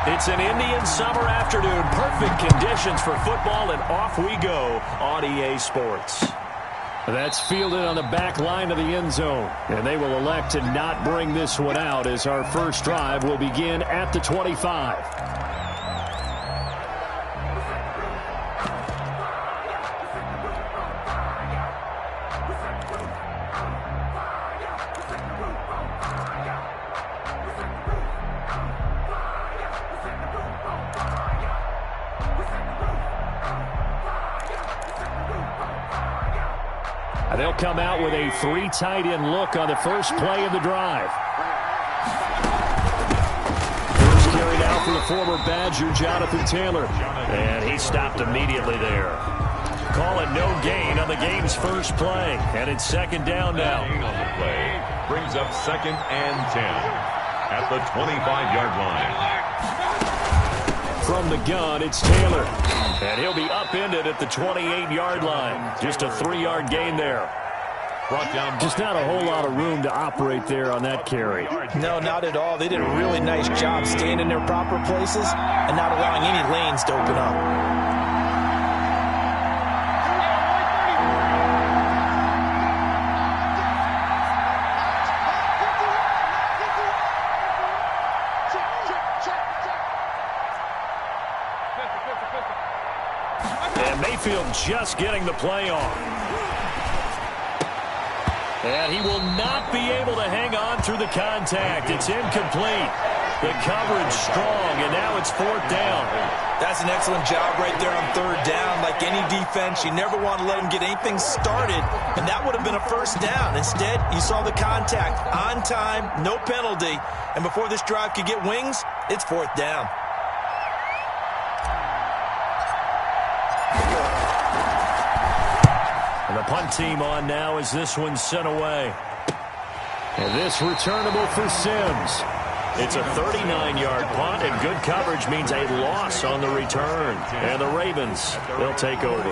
It's an Indian summer afternoon. Perfect conditions for football, and off we go on EA Sports. That's fielded on the back line of the end zone, and they will elect to not bring this one out as our first drive will begin at the 25. They'll come out with a 3 tight end look on the first play of the drive. First carry now for the former Badger, Jonathan Taylor. And he stopped immediately there. Call it no gain on the game's first play. And it's second down now. On the play brings up 2nd and 10 at the 25-yard line. From the gun, it's Taylor. And he'll be upended at the 28-yard line. Just a 3-yard gain there. Brought down. Just not a whole lot of room to operate there on that carry. No, not at all. They did a really nice job staying in their proper places and not allowing any lanes to open up. And Mayfield just getting the play off. And he will not be able to hang on through the contact. It's incomplete. The coverage strong, and now it's 4th down. That's an excellent job right there on 3rd down. Like any defense, you never want to let him get anything started, and that would have been a 1st down. Instead, you saw the contact on time, no penalty, and before this drive could get wings, it's 4th down. And the punt team on now as this one's sent away. And this returnable for Sims. It's a 39-yard punt, and good coverage means a loss on the return. And the Ravens, they'll take over.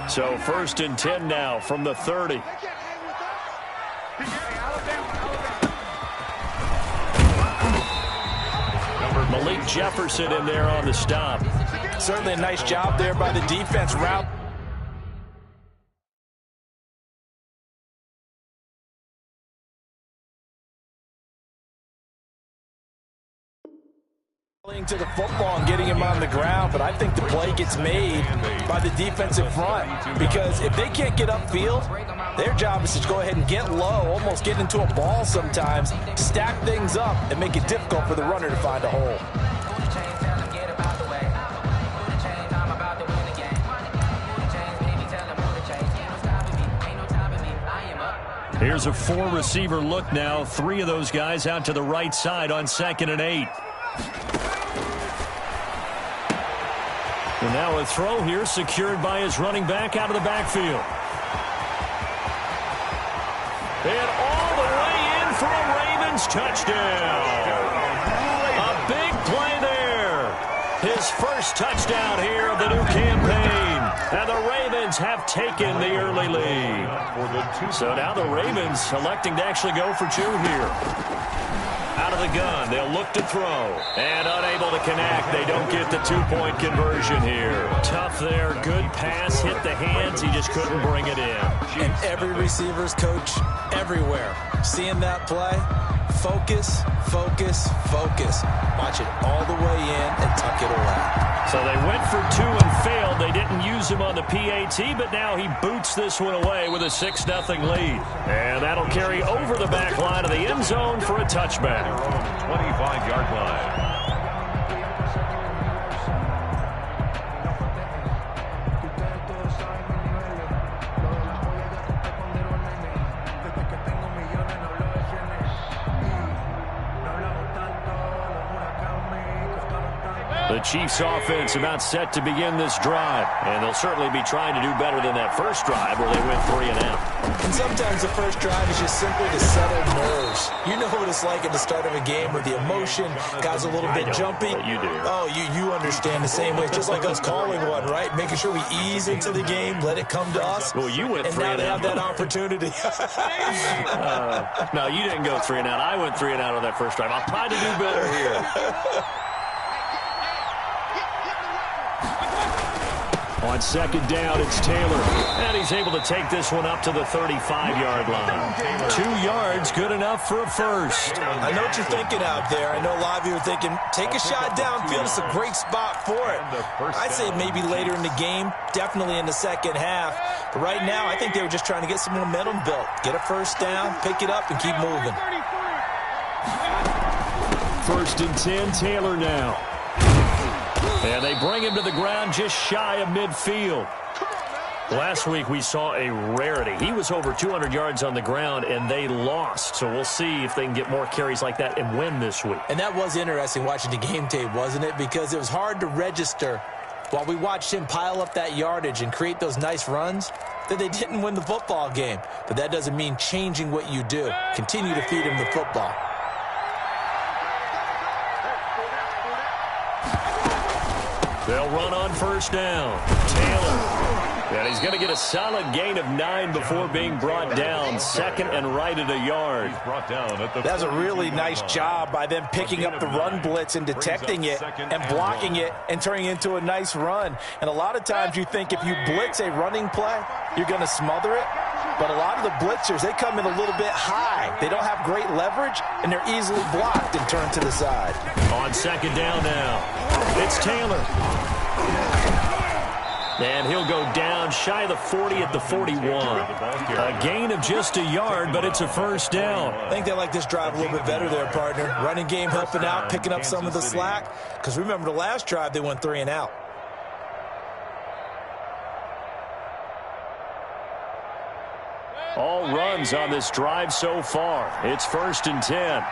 So 1st and 10 now from the 30. Malik Jefferson in there on the stop. Certainly a nice job there by the defense. Route to the football and getting him on the ground, but I think the play gets made by the defensive front, because if they can't get upfield, their job is to go ahead and get low, almost get into a ball sometimes, stack things up, and make it difficult for the runner to find a hole. Here's a 4-receiver look now. 3 of those guys out to the right side on 2nd and 8. And now a throw here secured by his running back out of the backfield. And all the way in for a Ravens touchdown. A big play there. His first touchdown here of the new campaign. And the Ravens have taken the early lead. So now the Ravens electing to actually go for 2 here. Out of the gun, they'll look to throw. And unable to connect. They don't get the 2-point conversion here. Tough there. Good pass. Hit the hands. He just couldn't bring it in. And every receiver's coach everywhere, seeing that play, focus, focus, focus. Watch it all the way in and tuck it away. So they went for 2 and failed. They didn't use him on the PAT, but now he boots this one away with a 6-0 lead. And that'll carry over the back line of the end zone for a touchback. 25-yard line. The Chiefs offense about set to begin this drive, and they'll certainly be trying to do better than that first drive where they went 3 and out. And sometimes the first drive is just simply to settle nerves. You know what it's like at the start of a game where the emotion, guys a little bit jumpy. You do. Oh, you understand the same way. It's just like us calling one, right? Making sure we ease into the game, let it come to us. Well, you went 3 and out. And now they have that opportunity. No, you didn't go 3 and out. I went 3 and out on that first drive. I'll try to do better here. On second down, it's Taylor. And he's able to take this one up to the 35-yard line. 2 yards, good enough for a first. I know what you're thinking out there. I know a lot of you are thinking, take a shot downfield. It's a great spot for it. I'd say maybe later in the game, definitely in the second half. But right now, I think they were just trying to get some momentum built. Get a first down, pick it up, and keep moving. 1st and 10, Taylor now. And they bring him to the ground just shy of midfield. Last week we saw a rarity. He was over 200 yards on the ground, and they lost. So we'll see if they can get more carries like that and win this week. And that was interesting watching the game tape, wasn't it? Because it was hard to register while we watched him pile up that yardage and create those nice runs that they didn't win the football game. But that doesn't mean changing what you do. Continue to feed him the football. They'll run on first down. Taylor. And he's going to get a solid gain of 9 before being brought down. 2nd and right at a yard. That's a really nice job by them picking up the run blitz and detecting it and blocking it and turning it into a nice run. And a lot of times you think if you blitz a running play, you're going to smother it. But a lot of the blitzers, they come in a little bit high. They don't have great leverage, and they're easily blocked and turned to the side. On second down now, it's Taylor. And he'll go down shy of the 40 at the 41. A gain of just a yard, but it's a first down. I think they like this drive a little bit better there, partner. Running game helping out, picking up some of the slack. Because remember the last drive, they went 3 and out. All runs on this drive so far. It's 1st and 10.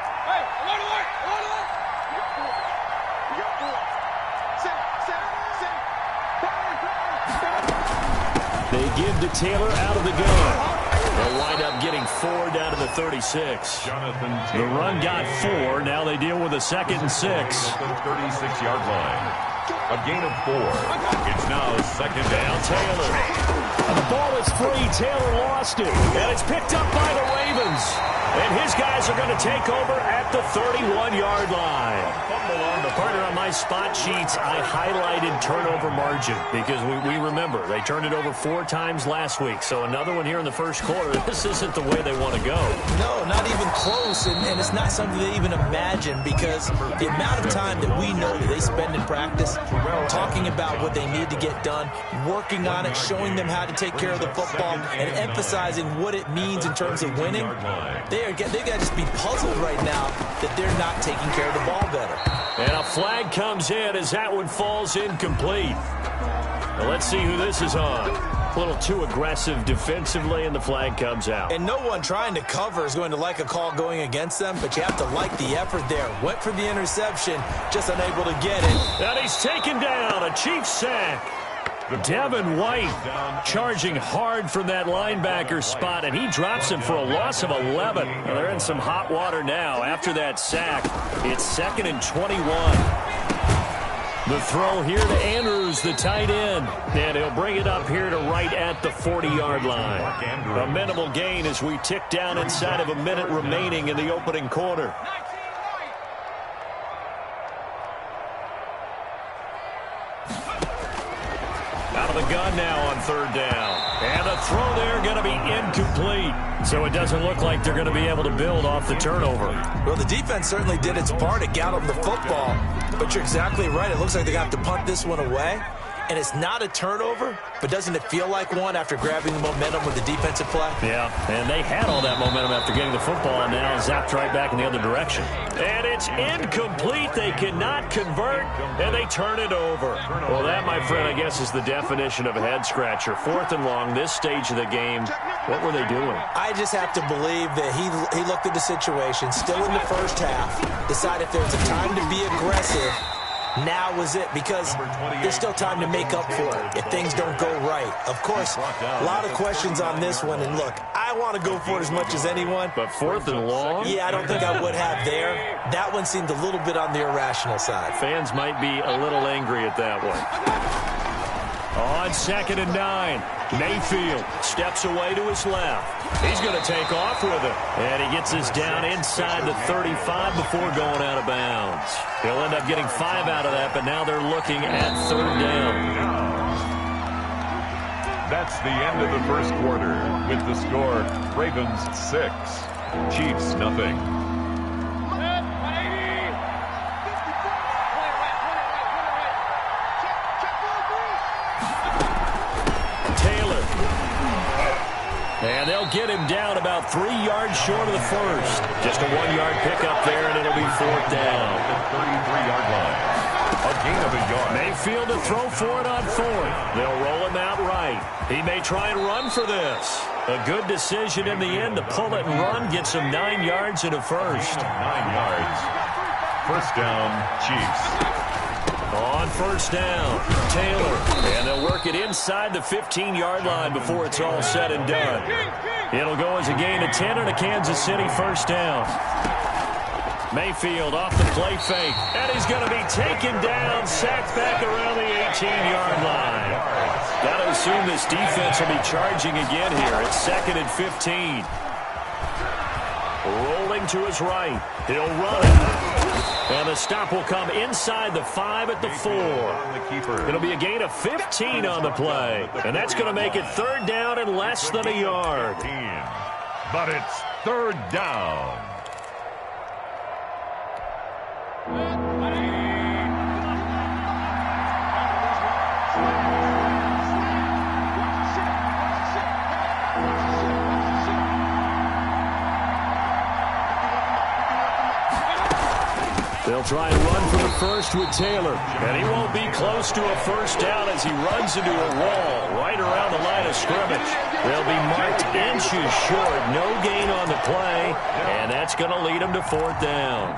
They give to Taylor out of the gun. They'll wind up getting 4 down to the 36. The run got 4. Now they deal with a 2nd and 6. 36-yard line. A gain of 4. It's now 2nd down. Taylor. And the ball is free. Taylor lost it. And it's picked up by the Ravens. And his guys are going to take over at the 31-yard line. Partner, on my spot sheets, I highlighted turnover margin because we remember they turned it over 4 times last week. So another one here in the first quarter. This isn't the way they want to go. No, not even close. And it's not something they even imagine because the amount of time that we know that they spend in practice talking about what they need to get done, working on it, showing them how to take care of the football, and emphasizing what it means in terms of winning. They got to just be puzzled right now that they're not taking care of the ball better. And a flag comes in as that one falls incomplete. Well, let's see who this is on. A little too aggressive defensively, and the flag comes out. And no one trying to cover is going to like a call going against them, but you have to like the effort there. Went for the interception, just unable to get it. And he's taken down, a Chiefs sack. Devin White charging hard from that linebacker spot, and he drops him for a loss of 11. Well, they're in some hot water now after that sack. It's 2nd and 21. The throw here to Andrews, the tight end. And he'll bring it up here to right at the 40-yard line. A minimal gain as we tick down inside of a minute remaining in the opening quarter. Out of the gun now on 3rd down. And the throw there going to be incomplete. So it doesn't look like they're going to be able to build off the turnover. Well, the defense certainly did its part. It got them the football. But you're exactly right. It looks like they're going to have to punt this one away. And it's not a turnover, but doesn't it feel like one after grabbing the momentum with the defensive play? Yeah, and they had all that momentum after getting the football, and now zapped right back in the other direction. And it's incomplete. They cannot convert, and they turn it over. Well, that, my friend, I guess is the definition of a head-scratcher. 4th and long, this stage of the game. What were they doing? I just have to believe that he looked at the situation, still in the first half, decided if there's a time to be aggressive, Now was it, because there's still time to make up for it if things don't go right. Of course, a lot of questions on this one, and look, I want to go for it as much as anyone. But 4th and long? Yeah, I don't think I would have there. That one seemed a little bit on the irrational side. Fans might be a little angry at that one. On 2nd and 9, Mayfield steps away to his left. He's going to take off with it. And he gets this down inside the 35 before going out of bounds. He'll end up getting 5 out of that, but now they're looking at 3rd down. That's the end of the first quarter with the score Ravens 6, Chiefs nothing. And they'll get him down about 3 yards short of the first. Just a 1-yard pickup there, and it'll be 4th down. The 33-yard line. A gain of a yard. Mayfield to throw for it on 4th. They'll roll him out right. He may try and run for this. A good decision in the end to pull it and run. Gets him 9 yards and a first. 9 yards. First down, Chiefs. On 1st down, Taylor. And they'll work it inside the 15-yard line before it's all said and done. It'll go as a gain of 10 and a Kansas City 1st down. Mayfield off the play fake. And he's going to be taken down, sacked back around the 18-yard line. Got to assume this defense will be charging again here. It's 2nd and 15. Rolling to his right. He'll run it. And the stop will come inside the 5 at the 4. It'll be a gain of 15 on the play. And that's going to make it 3rd down and less than a yard. But it's 3rd down. They'll try and run for the first with Taylor. And he won't be close to a first down as he runs into a wall right around the line of scrimmage. They'll be marked inches short. No gain on the play. And that's going to lead them to 4th down.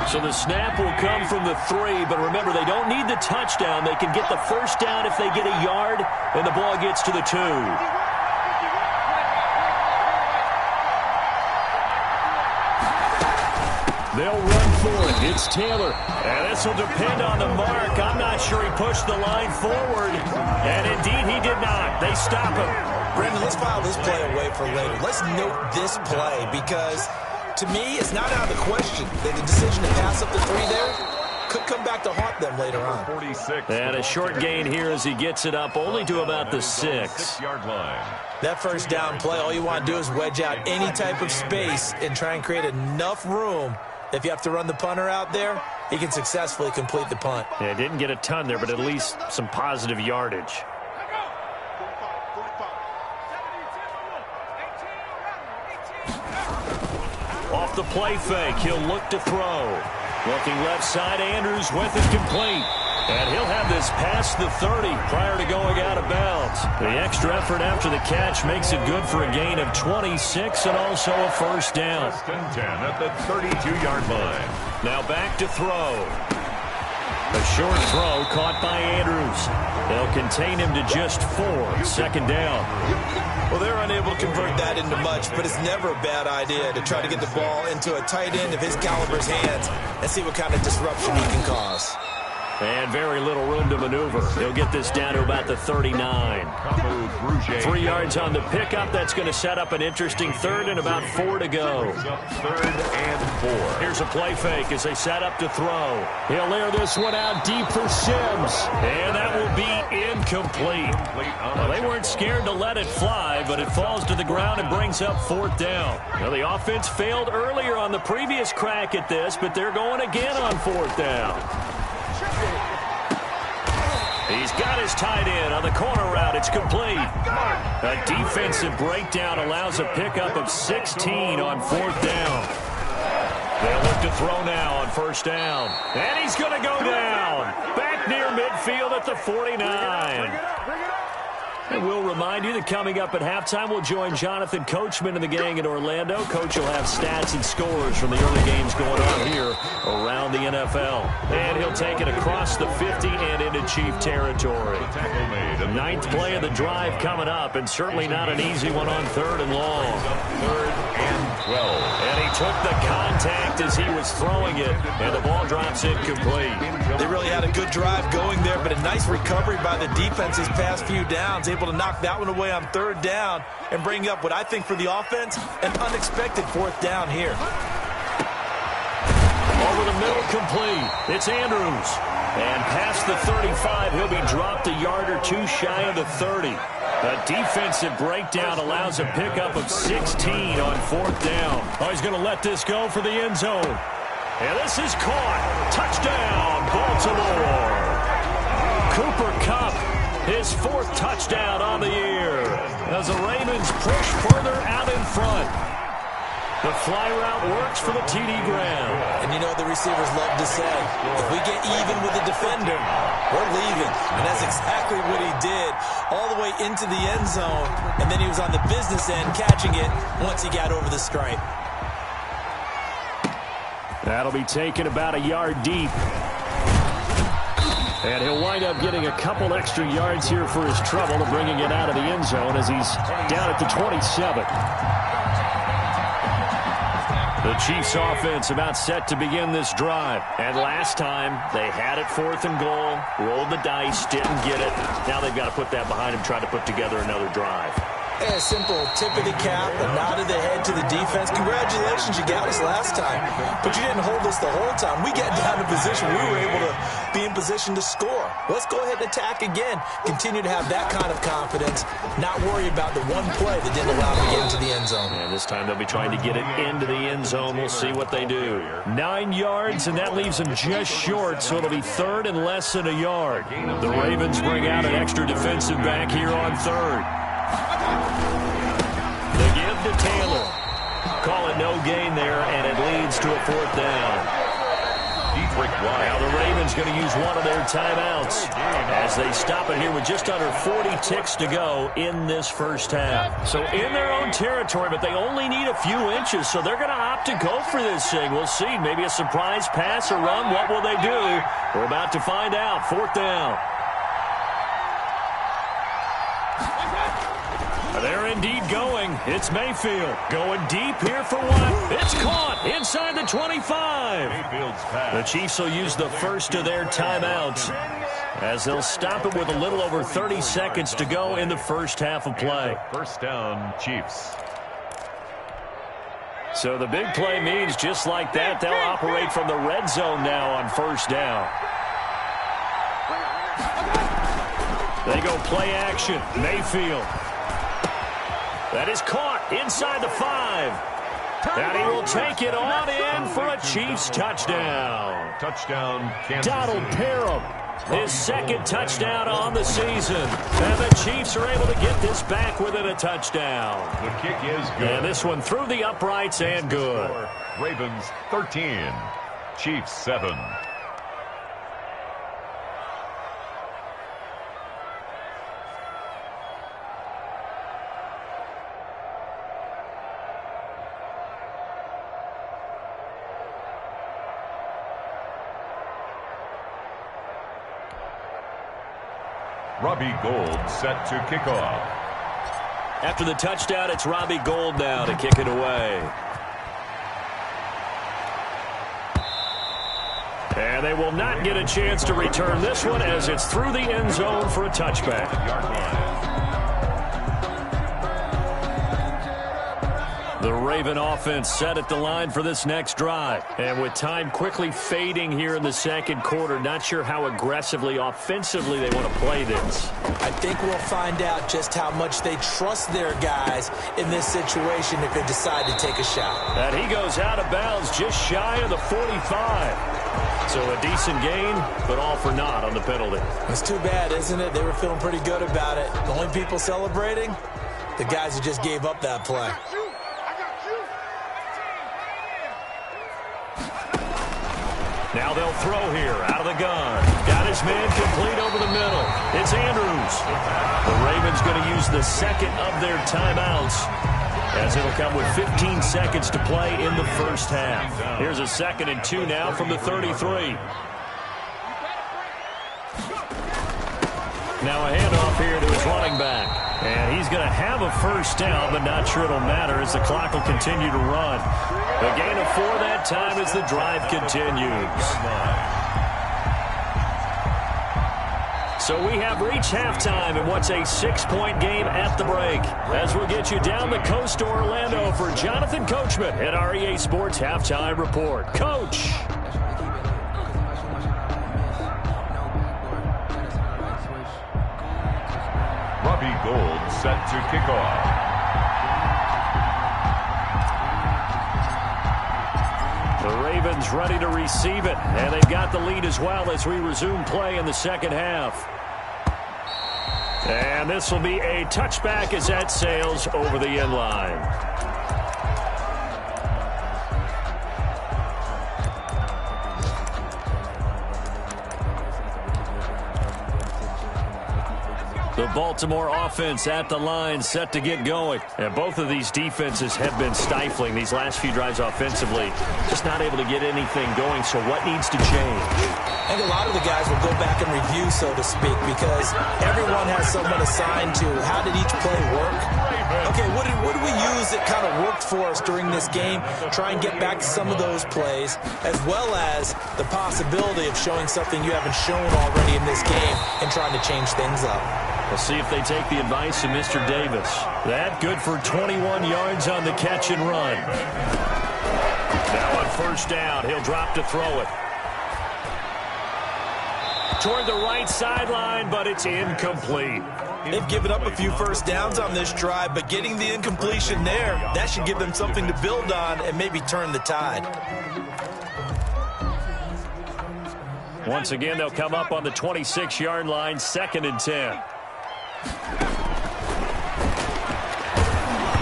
So the snap will come from the 3. But remember, they don't need the touchdown. They can get the first down if they get a yard. And the ball gets to the 2. They'll run for it. It's Taylor. And this will depend on the mark. I'm not sure he pushed the line forward. And indeed, he did not. They stop him. Brendan, let's file this play away for later. Let's note this play because, to me, it's not out of the question that the decision to pass up the 3 there could come back to haunt them later on. 46. And a short gain here as he gets it up only to about the 6. 6-yard line. That first down play, all you want to do is wedge out any type of space and try and create enough room. If you have to run the punter out there, he can successfully complete the punt. Yeah, didn't get a ton there, but at least some positive yardage. Off the play fake, he'll look to throw. Looking left side, Andrews with it complete. And he'll have this past the 30 prior to going out of bounds. The extra effort after the catch makes it good for a gain of 26 and also a first down. First and 10 at the 32-yard line. Now back to throw. A short throw caught by Andrews. They'll contain him to just 4. 2nd down. Well, they're unable to convert that into much, but it's never a bad idea to try to get the ball into a tight end of his caliber's hands and see what kind of disruption he can cause. And very little room to maneuver. He'll get this down to about the 39. 3 yards on the pickup. That's going to set up an interesting 3rd and about 4 to go. 3rd and 4. Here's a play fake as they set up to throw. He'll air this one out deep for Sims. And that will be incomplete. Well, they weren't scared to let it fly, but it falls to the ground and brings up 4th down. Now, the offense failed earlier on the previous crack at this, but they're going again on 4th down. He's got his tight end on the corner route. It's complete. A defensive breakdown allows a pickup of 16 on 4th down. They'll look to throw now on 1st down. And he's going to go down. Back near midfield at the 49. And we'll remind you that coming up at halftime, we'll join Jonathan Coachman and the gang in Orlando. Coach will have stats and scores from the early games going on here around the NFL. And he'll take it across the 50 and into Chief territory. The 9th play of the drive coming up, and certainly not an easy one on 3rd and long. 3rd and 12. And he took the contact as he was throwing it, and the ball drops incomplete. They really had a good drive going there, but a nice recovery by the defense these past few downs, able to knock that one away on 3rd down and bring up what I think for the offense, an unexpected 4th down here. Over the middle, complete. It's Andrews. And past the 35, he'll be dropped a yard or two shy of the 30. A defensive breakdown allows a pickup of 16 on 4th down. Oh, he's going to let this go for the end zone. And this is caught. Touchdown, Baltimore. Cooper Kupp, his 4th touchdown on the year, as the Ravens push further out in front. The fly route works for the TD Graham. And you know the receivers love to say, if we get even with the defender, we're leaving. And that's exactly what he did, all the way into the end zone. And then he was on the business end catching it once he got over the stripe. That'll be taken about a yard deep. And he'll wind up getting a couple extra yards here for his trouble of bringing it out of the end zone as he's down at the 27. The Chiefs offense about set to begin this drive. And last time, they had it 4th and goal, rolled the dice, didn't get it. Now they've got to put that behind them, try to put together another drive. A simple tip of the cap, a nod of the head to the defense. Congratulations, you got us last time. But you didn't hold us the whole time. We got down in position. We were able to be in position to score. Let's go ahead and attack again. Continue to have that kind of confidence. Not worry about the one play that didn't allow them to get into the end zone. And this time they'll be trying to get it into the end zone. We'll see what they do. 9 yards, and that leaves them just short, so it'll be 3rd and less than a yard. The Ravens bring out an extra defensive back here on 3rd. The give to Taylor. Call it no gain there, and it leads to a 4th down. Now the Ravens going to use one of their timeouts as they stop it here with just under 40 ticks to go in this first half. So in their own territory, but they only need a few inches, so they're going to opt to go for this thing. We'll see. Maybe a surprise pass or run. What will they do? We're about to find out. 4th down. They're indeed going. It's Mayfield going deep here for one. It's caught inside the 25. The Chiefs will use the first of their timeouts as they'll stop it with a little over 30 seconds to go in the first half of play. 1st down, Chiefs. So the big play means just like that, they'll operate from the red zone now on 1st down. They go play action. Mayfield. That is caught inside the 5. And he will take it on in for a Chiefs touchdown. Touchdown, Kansas Donald City. Parham, his 2nd touchdown on the season. And the Chiefs are able to get this back within a touchdown. The kick is good. And this one through the uprights and good. Ravens 13, Chiefs 7. Robbie Gould set to kick off. After the touchdown, it's Robbie Gould now to kick it away. And they will not get a chance to return this one as it's through the end zone for a touchback. Yard line. The Raven offense set at the line for this next drive. And with time quickly fading here in the second quarter, not sure how aggressively, offensively they want to play this. I think we'll find out just how much they trust their guys in this situation if they decide to take a shot. And he goes out of bounds just shy of the 45. So a decent gain, but all for naught on the penalty. It's too bad, isn't it? They were feeling pretty good about it. The only people celebrating, the guys who just gave up that play. Now they'll throw here out of the gun. Got his man complete over the middle. It's Andrews. The Ravens going to use the second of their timeouts, as it'll come with 15 seconds to play in the first half. Here's a 2nd and 2 now from the 33. Now a handoff here to his running back. And he's going to have a first down, but not sure it'll matter as the clock will continue to run. A gain of 4 that time as the drive continues. So we have reached halftime in what's a 6-point game at the break. As we'll get you down the coast to Orlando for Jonathan Coachman at our EA Sports Halftime Report. Coach. Robbie Gould set to kick off. The Ravens ready to receive it, and they've got the lead as well as we resume play in the second half. And this will be a touchback as that sails over the end line. The Baltimore offense at the line, set to get going. And both of these defenses have been stifling these last few drives offensively. Just not able to get anything going, so what needs to change? I think a lot of the guys will go back and review, so to speak, because everyone has someone assigned to how did each play work. Okay, what did we use that kind of worked for us during this game? Try and get back to some of those plays, as well as the possibility of showing something you haven't shown already in this game and trying to change things up. We'll see if they take the advice of Mr. Davis. That good for 21 yards on the catch and run. Now on first down, he'll drop to throw it. Toward the right sideline, but it's incomplete. They've given up a few first downs on this drive, but getting the incompletion there, that should give them something to build on and maybe turn the tide. Once again, they'll come up on the 26-yard line, 2nd and 10.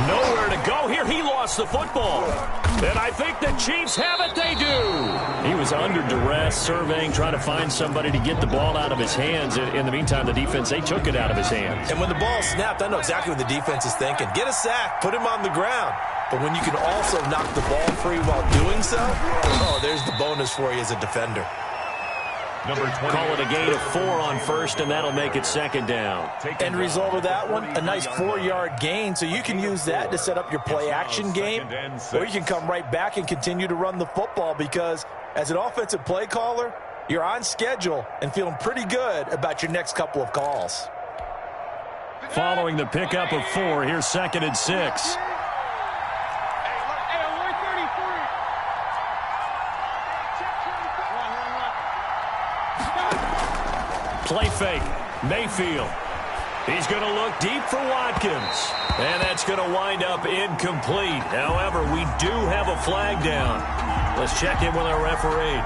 Nowhere to go here. He lost the football. And I think the Chiefs have it. They do. He was under duress, surveying, trying to find somebody to get the ball out of his hands. In the meantime, the defense, they took it out of his hands. And when the ball snapped, I know exactly what the defense is thinking. Get a sack, put him on the ground. But when you can also knock the ball free while doing so, oh, there's the bonus for you as a defender. Call it a gain of 4 on first, and that'll make it 2nd down. End result of that one, a nice 4-yard gain, so you can use that to set up your play-action game, or you can come right back and continue to run the football because as an offensive play caller, you're on schedule and feeling pretty good about your next couple of calls. Following the pickup of 4, here's 2nd and 6. Play fake. Mayfield. He's going to look deep for Watkins. And that's going to wind up incomplete. However, we do have a flag down. Let's check in with our referee.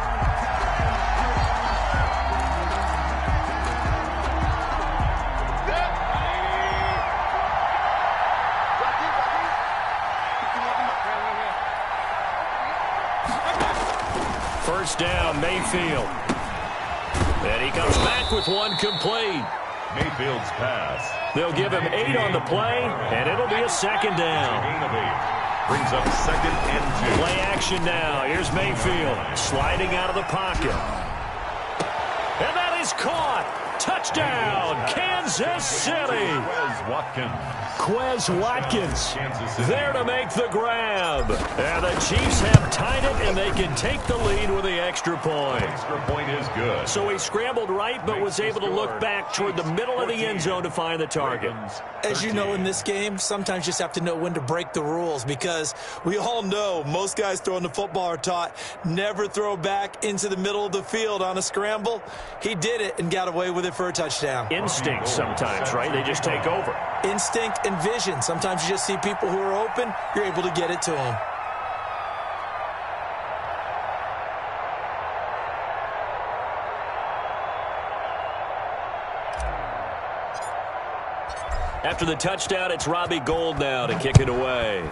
First down, Mayfield. And he comes back with one complete. Mayfield's pass. They'll give him 8 on the play, and it'll be a 2nd down. Gain of 8. Brings up 2nd and 2. Play action now. Here's Mayfield sliding out of the pocket. And that is caught. Touchdown, Kansas City. Quez Watkins there to make the grab. And the Chiefs have tied it, and they can take the lead with the extra point. Extra point is good. So he scrambled right, but was able to look back toward the middle of the end zone to find the target. As you know, in this game, sometimes you just have to know when to break the rules because we all know most guys throwing the football are taught never throw back into the middle of the field on a scramble. He did it and got away with it for a touchdown. Instinct sometimes, right? They just take over. Instinct and vision. Sometimes you just see people who are open, you're able to get it to them. After the touchdown, it's Robbie Gould now to kick it away.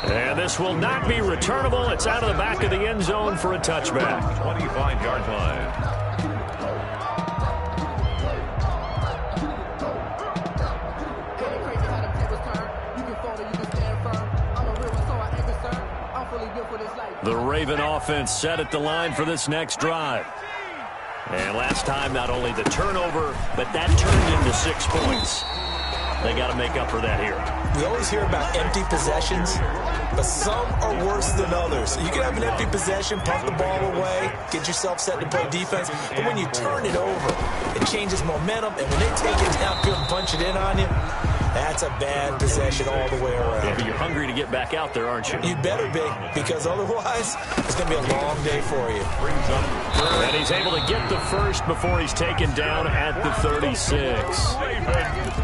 And this will not be returnable. It's out of the back of the end zone for a touchback. 25-yard line. The Raven offense set at the line for this next drive. And last time, not only the turnover, but that turned into 6 points. They got to make up for that here. We always hear about empty possessions, but some are worse than others. You can have an empty possession, pump the ball away, get yourself set to play defense, but when you turn it over, it changes momentum, and when they take it downfield and punch it in on you, that's a bad possession all the way around. Yeah, but you're hungry to get back out there, aren't you? You better be, because otherwise, it's going to be a long day for you. And he's able to get the first before he's taken down at the 36.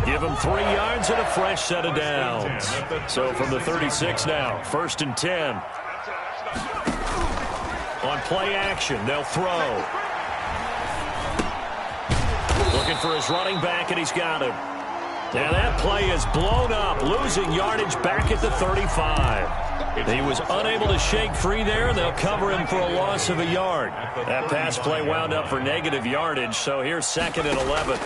Give him 3 yards and a fresh set of downs. So from the 36 now, 1st and 10. On play action, they'll throw. Looking for his running back, and he's got him. Now that play is blown up, losing yardage back at the 35. He was unable to shake free there. They'll cover him for a loss of a yard. That pass play wound up for negative yardage, so here's 2nd and 11.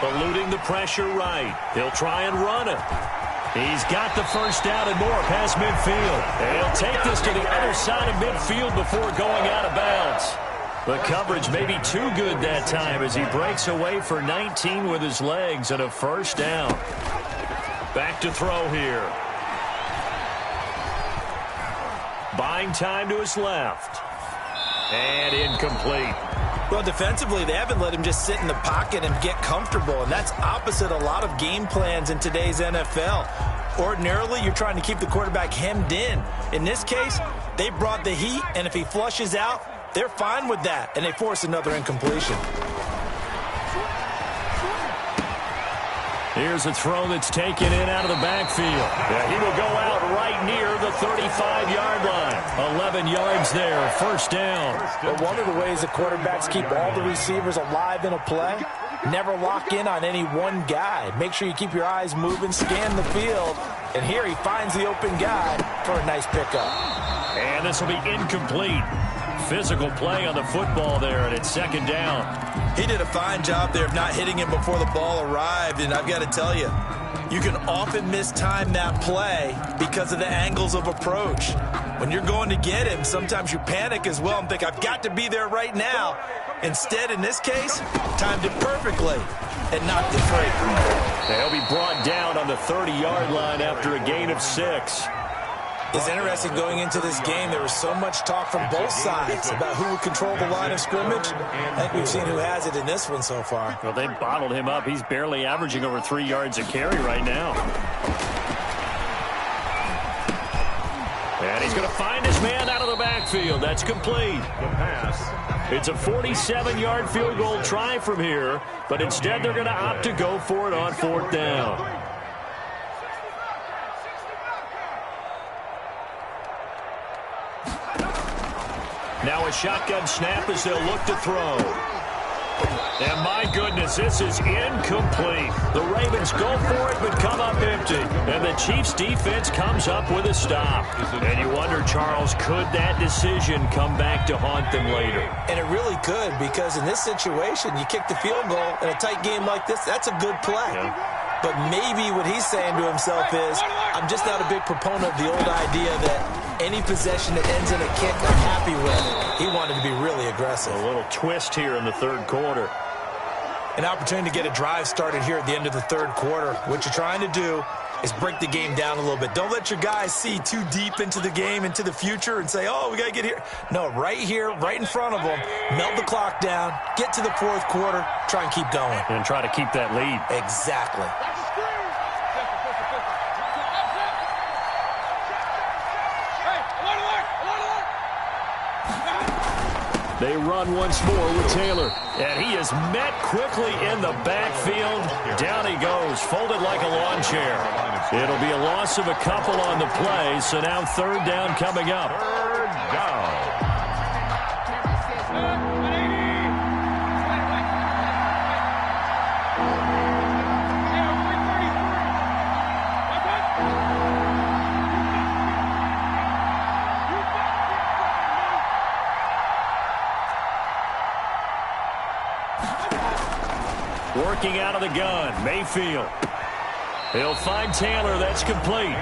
Eluding the pressure right. He'll try and run it. He's got the first down and more past midfield. And he'll take this to the other side of midfield before going out of bounds. The coverage may be too good that time as he breaks away for 19 with his legs and a first down. Back to throw here. Buying time to his left. And incomplete. Well, defensively, they haven't let him just sit in the pocket and get comfortable, and that's opposite a lot of game plans in today's NFL. Ordinarily, you're trying to keep the quarterback hemmed in. In this case, they brought the heat, and if he flushes out, they're fine with that, and they force another incompletion. Here's a throw that's taken in out of the backfield. Yeah, he will go out right near the 35-yard line. 11 yards there, first down. But one of the ways the quarterbacks keep all the receivers alive in a play, never lock in on any one guy. Make sure you keep your eyes moving, scan the field, and here he finds the open guy for a nice pickup. And this will be incomplete. Physical play on the football there, and it's 2nd down. He did a fine job there of not hitting him before the ball arrived, and I've got to tell you, you can often mistime that play because of the angles of approach. When you're going to get him, sometimes you panic as well and think, I've got to be there right now. Instead, in this case, timed it perfectly and knocked it free. They'll be brought down on the 30-yard line after a gain of 6. It's interesting going into this game. There was so much talk from both sides about who would control the line of scrimmage. I think we've seen who has it in this one so far. Well, they bottled him up. He's barely averaging over 3 yards a carry right now. And he's going to find his man out of the backfield. That's complete. The pass. It's a 47-yard field goal try from here, but instead they're going to opt to go for it on 4th down. Now a shotgun snap as they'll look to throw. And my goodness, this is incomplete. The Ravens go for it, but come up empty. And the Chiefs' defense comes up with a stop. And you wonder, Charles, could that decision come back to haunt them later? And it really could, because in this situation, you kick the field goal in a tight game like this, that's a good play. Yeah. But maybe what he's saying to himself is, I'm just not a big proponent of the old idea that any possession that ends in a kick I'm happy with. He wanted to be really aggressive. A little twist here in the 3rd quarter. An opportunity to get a drive started here at the end of the 3rd quarter. What you're trying to do is break the game down a little bit. Don't let your guys see too deep into the game, into the future, and say, oh, we got to get here. No, right here, right in front of them, melt the clock down, get to the 4th quarter, try and keep going. And try to keep that lead. Exactly. They run once more with Taylor. And he is met quickly in the backfield. Down he goes, folded like a lawn chair. It'll be a loss of a couple on the play, so now 3rd down coming up. 3rd down. Working out of the gun, Mayfield. He'll find Taylor. That's complete.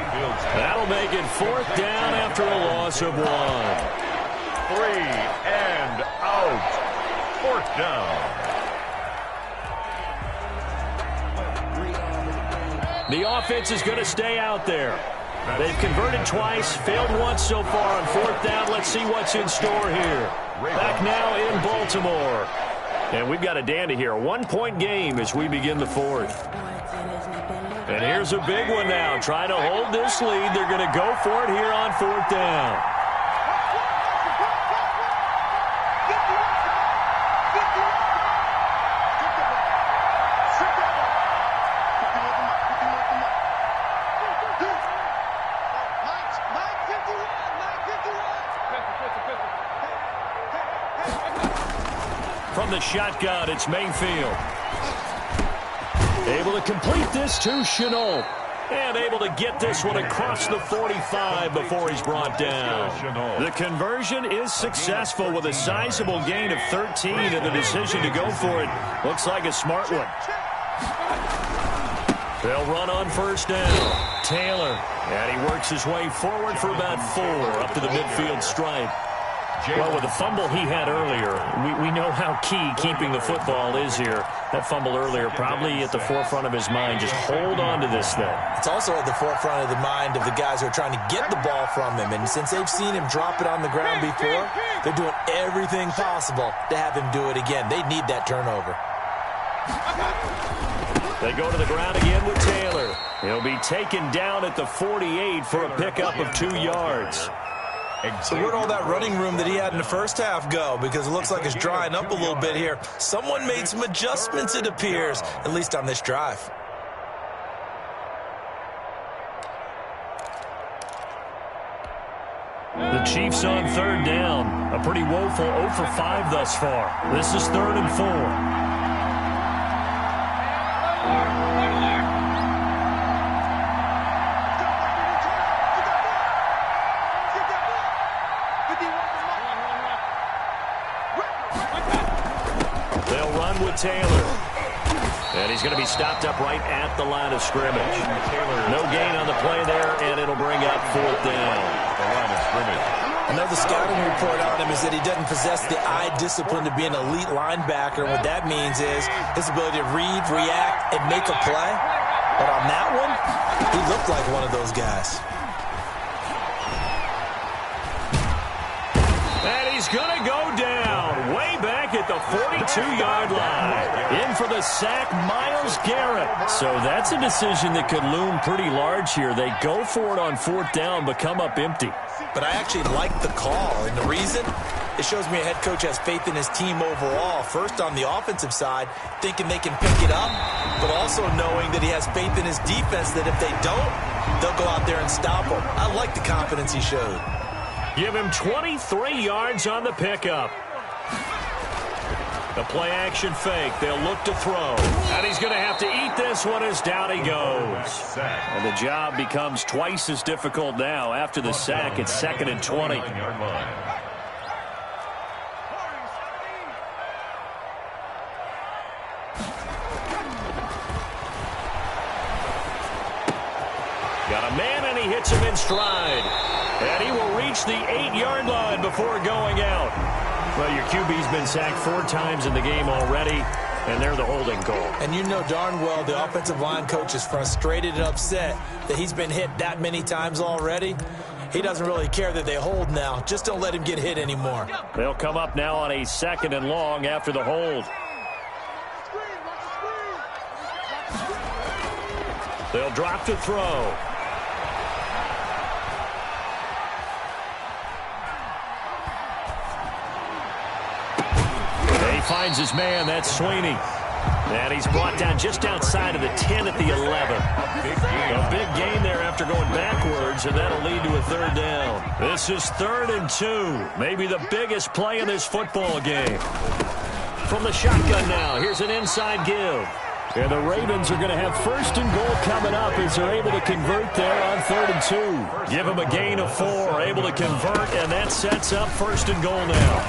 That'll make it 4th down after a loss of 1. 3 and out. 4th down. The offense is going to stay out there. They've converted twice, failed once so far on 4th down. Let's see what's in store here. Back now in Baltimore. And we've got a dandy here. A 1-point game as we begin the 4th. And here's a big one now. Trying to hold this lead. They're going to go for it here on 4th down. From the shotgun, it's Mayfield. Able to complete this to Chenault. And able to get this one across the 45 before he's brought down. The conversion is successful with a sizable gain of 13, and the decision to go for it looks like a smart one. They'll run on 1st down. Taylor. And he works his way forward for about 4 up to the midfield stripe. Well, with the fumble he had earlier, we know how key keeping the football is here. That fumble earlier probably at the forefront of his mind. Just hold on to this thing. It's also at the forefront of the mind of the guys who are trying to get the ball from him. And since they've seen him drop it on the ground before, they're doing everything possible to have him do it again. They need that turnover. They go to the ground again with Taylor. He'll be taken down at the 48 for a pickup of 2 yards. So where'd all that running room that he had in the first half go? Because it looks like it's drying up a little bit here. Someone made some adjustments, it appears, at least on this drive. The Chiefs on 3rd down. A pretty woeful 0 for 5 thus far. This is 3rd and 4. Taylor. And he's going to be stopped up right at the line of scrimmage. No gain on the play there, and it'll bring up 4th down. The line of scrimmage. Another scouting report on him is that he doesn't possess the eye discipline to be an elite linebacker. And what that means is his ability to read, react, and make a play. But on that one, he looked like one of those guys. And he's going to go down way back at the 42-yard line. In for the sack, Myles Garrett. So that's a decision that could loom pretty large here. They go for it on 4th down, but come up empty. But I actually like the call, and the reason? It shows me a head coach has faith in his team overall. First, on the offensive side, thinking they can pick it up, but also knowing that he has faith in his defense that if they don't, they'll go out there and stop him. I like the confidence he showed. Give him 23 yards on the pickup. The play-action fake. They'll look to throw. And he's going to have to eat this one as down he goes. And the job becomes twice as difficult now. After the sack, it's 2nd and 20. Got a man, and he hits him in stride. And he will reach the 8-yard line before going out. Well, your QB's been sacked 4 times in the game already, and they're the holding call. And you know darn well the offensive line coach is frustrated and upset that he's been hit that many times already. He doesn't really care that they hold now. Just don't let him get hit anymore. They'll come up now on a 2nd and long after the hold. They'll drop to throw. Finds his man. That's Sweeney. And he's brought down just outside of the 10 at the 11. A big gain there after going backwards, and that'll lead to a 3rd down. This is 3rd and 2. Maybe the biggest play in this football game. From the shotgun now, here's an inside give. And the Ravens are going to have 1st and goal coming up as they're able to convert there on 3rd and 2. Give them a gain of 4, able to convert, and that sets up 1st and goal now.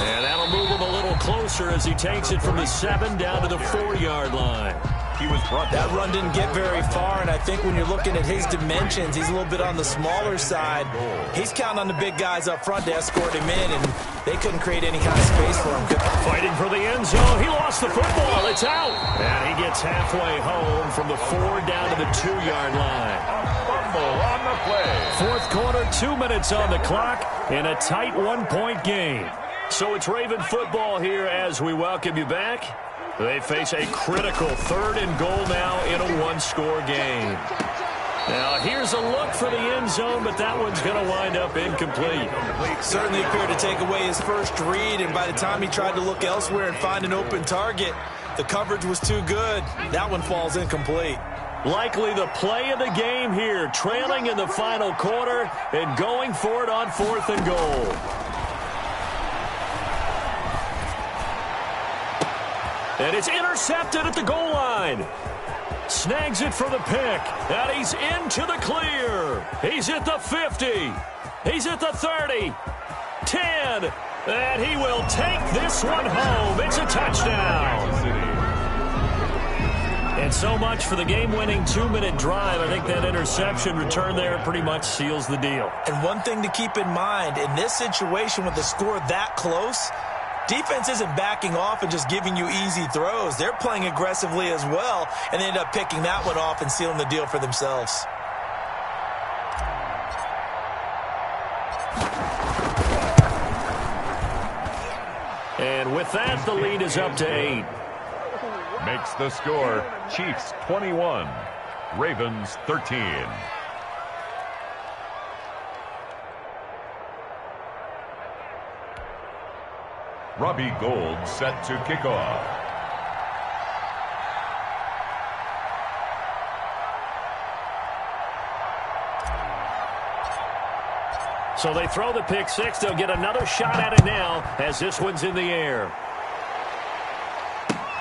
And that'll move them a little closer as he takes it from the 7 down to the 4-yard line. He was brought that run didn't get very far, and I think when you're looking at his dimensions, he's a little bit on the smaller side. He's counting on the big guys up front to escort him in, and they couldn't create any kind of space for him. Fighting for the end zone. He lost the football. It's out. And he gets halfway home from the 4 down to the 2-yard line. Fumble on the play. Fourth quarter, 2 minutes on the clock in a tight 1-point game. So it's Raven football here as we welcome you back. They face a critical 3rd and goal now in a 1-score game. Now, here's a look for the end zone, but that one's going to wind up incomplete. Certainly appeared to take away his first read, and by the time he tried to look elsewhere and find an open target, the coverage was too good. That one falls incomplete. Likely the play of the game here, trailing in the final quarter and going for it on 4th and goal. And it's intercepted at the goal line. Snags it for the pick. And he's into the clear. He's at the 50. He's at the 30. 10. And he will take this one home. It's a touchdown. And so much for the game-winning 2-minute drive. I think that interception return there pretty much seals the deal. And one thing to keep in mind, in this situation with the score that close, defense isn't backing off and just giving you easy throws. They're playing aggressively as well, and they end up picking that one off and sealing the deal for themselves. And with that, the lead is up to 8. Makes the score Chiefs 21, Ravens 13. Robbie Gould set to kick off. So they throw the pick 6. They'll get another shot at it now as this one's in the air.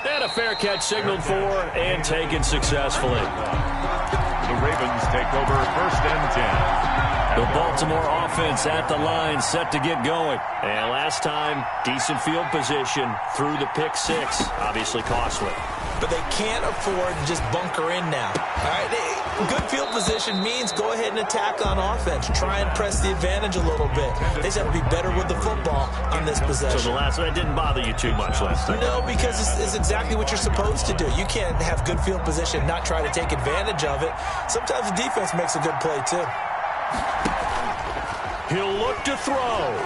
And a fair catch signaled for and taken successfully. The Ravens take over 1st and 10. The Baltimore offense at the line, set to get going. And last time, decent field position through the pick 6. Obviously costly. But they can't afford to just bunker in now. All right, good field position means go ahead and attack on offense. Try and press the advantage a little bit. They just have to be better with the football on this possession. So the last one didn't bother you too much last time? No, because it's exactly what you're supposed to do. You can't have good field position and not try to take advantage of it. Sometimes the defense makes a good play, too. He'll look to throw.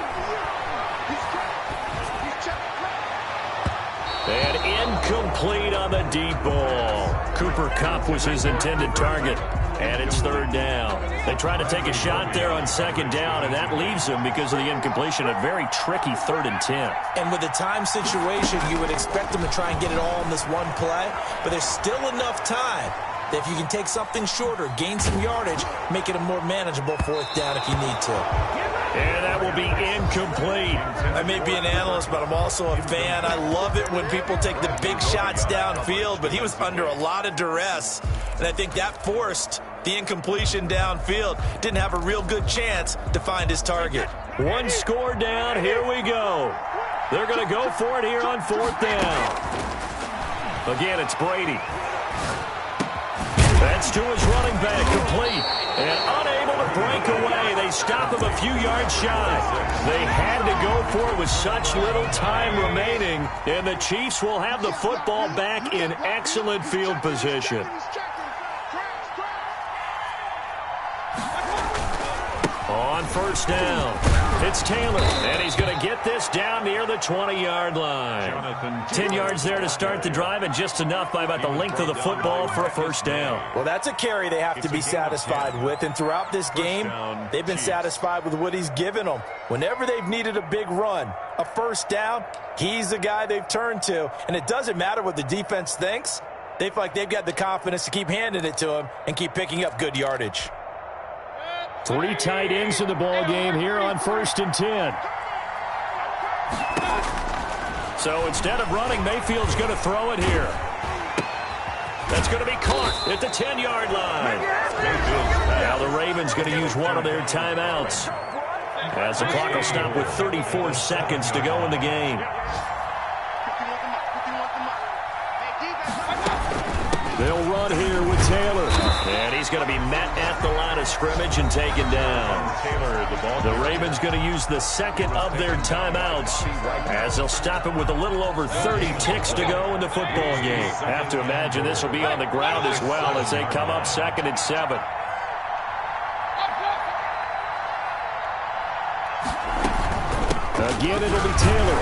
And incomplete on the deep ball. Cooper Kupp was his intended target. And it's 3rd down. They try to take a shot there on 2nd down, and that leaves them, because of the incompletion, a very tricky 3rd and 10. And with the time situation, you would expect them to try and get it all in this one play. But there's still enough time that if you can take something shorter, gain some yardage, make it a more manageable 4th down if you need to. And that will be incomplete. I may be an analyst, but I'm also a fan. I love it when people take the big shots downfield, but he was under a lot of duress. And I think that forced the incompletion downfield. Didn't have a real good chance to find his target. 1 score down. Here we go. They're going to go for it here on 4th down. Again, it's Brady. That's to his running back, complete. And unable to break away. They stop him a few yards shy. They had to go for it with such little time remaining. And the Chiefs will have the football back in excellent field position. On 1st down, it's Taylor, and he's going to get this down near the 20-yard line. 10 yards there to start the drive, and just enough by about the length of the football for a 1st down. Well, that's a carry they have to be satisfied with, and throughout this game, they've been satisfied with what he's given them. Whenever they've needed a big run, a 1st down, he's the guy they've turned to, and it doesn't matter what the defense thinks. They feel like they've got the confidence to keep handing it to him and keep picking up good yardage. 3 tight ends in the ball game here on 1st and 10. So instead of running, Mayfield's going to throw it here. That's going to be caught at the 10-yard line. Now the Ravens going to use one of their timeouts, as the clock will stop with 34 seconds to go in the game. he's going to be met at the line of scrimmage and taken down. The Ravens going to use the second of their timeouts as they'll stop him with a little over 30 ticks to go in the football game. Have to imagine this will be on the ground as well as they come up 2nd and 7. Again, it'll be Taylor.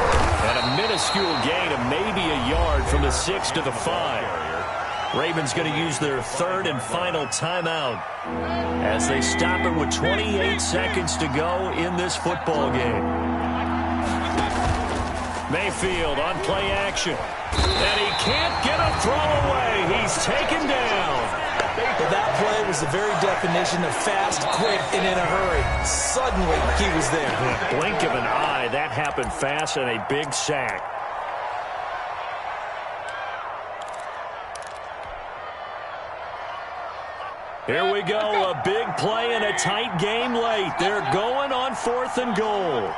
And a minuscule gain of maybe a yard from the 6 to the 5. Ravens going to use their 3rd and final timeout as they stop it with 28 seconds to go in this football game. Mayfield on play action. And he can't get a throw away. He's taken down. Well, that play was the very definition of fast, quick, and in a hurry. Suddenly, he was there. Yeah, blink of an eye, that happened fast, and a big sack. Here we go, a big play and a tight game late. They're going on 4th and goal.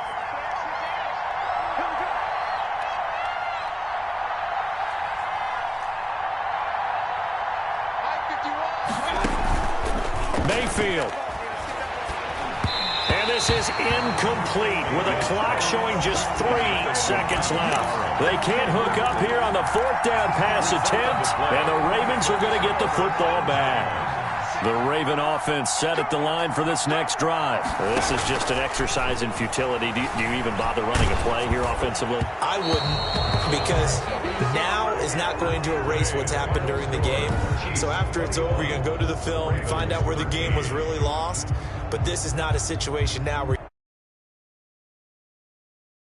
Mayfield. And this is incomplete with a clock showing just 3 seconds left. They can't hook up here on the 4th down pass attempt, and the Ravens are going to get the football back. The Raven offense set at the line for this next drive. This is just an exercise in futility. Do you even bother running a play here offensively? I wouldn't, because now is not going to erase what's happened during the game. So after it's over, you're going to go to the film, find out where the game was really lost. But this is not a situation now where